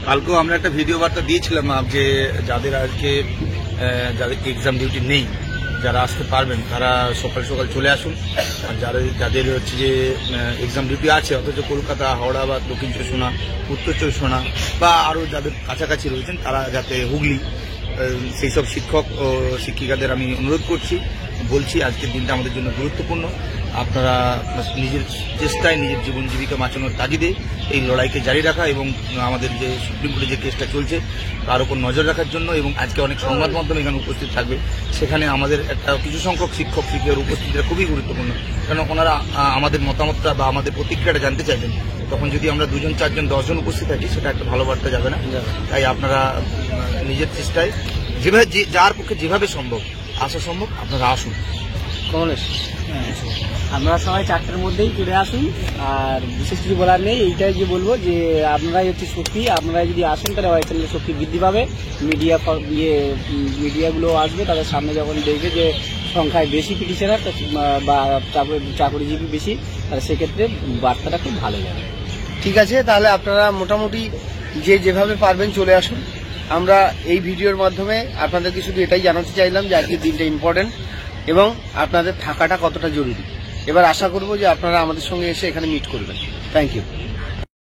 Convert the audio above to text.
কালকেও আমরা একটা ভিডিও বার্তা দিয়েছিলাম যে যাদের আজকে যাদের এক্সাম ডিউটি নেই, যারা আসতে পারবেন তারা সকাল সকাল চলে আসুন। আর যাদের হচ্ছে যে এক্সাম ডিউটি আছে অথচ কলকাতা, হাওড়া বা দক্ষিণ চব্বিশ পরগনা, উত্তর চব্বিশ পরগনা বা আরও যাদের কাছাকাছি রয়েছেন তারা যাতে হুগলি সেই সব শিক্ষক ও শিক্ষিকাদের আমি অনুরোধ বলছি আজকের দিনটা আমাদের জন্য গুরুত্বপূর্ণ। আপনারা নিজের চেষ্টায় নিজের জীবন জীবিকা বাঁচানোর তাগিদে এই লড়াইকে জারি রাখা এবং আমাদের যে সুপ্রিম কোর্টে যে কেসটা চলছে তার উপর নজর রাখার জন্য, এবং আজকে অনেক সংবাদ মাধ্যম এখানে উপস্থিত থাকবে, সেখানে আমাদের একটা কিছু সংখ্যক শিক্ষক শিক্ষকের উপস্থিতিটা খুবই গুরুত্বপূর্ণ। কারণ ওনারা আমাদের মতামতটা বা আমাদের প্রতিক্রিয়াটা জানতে চাইবেন। তখন যদি আমরা 2 জন 4 জন 10 জন উপস্থিত থাকি সেটা একটা ভালো বার্তা যাবে না। তাই আপনারা নিজের চেষ্টায় যেভাবে যার পক্ষে যেভাবে সম্ভব আসা সম্ভব আপনারা আসুন। আপনারা সবাই 4টার মধ্যেই চলে আসুন। আর বিশেষ কিছু বলার নেই, এইটাই যে বলবো যে আপনারাই হচ্ছে শক্তি। আপনারা যদি আসেন তাহলে ওয়াইসএলের শক্তি বৃদ্ধি পাবে। মিডিয়াগুলো আসবে, তাদের সামনে যখন দেখবে যে সংখ্যায় বেশি পিটিশনার বা চাকরিজীবী বেশি, তাহলে সেক্ষেত্রে বার্তাটা খুব ভালো যাবে। ঠিক আছে, তাহলে আপনারা মোটামুটি যেভাবে পারবেন চলে আসুন। আমরা এই ভিডিওর মাধ্যমে আপনাদেরকে শুধু এটাই জানাতে চাইলাম যে আজকের দিনটা ইম্পর্টেন্ট এবং আপনাদের থাকাটা কতটা জরুরি। এবার আশা করব যে আপনারা আমাদের সঙ্গে এসে এখানে মিট করবেন। Thank you.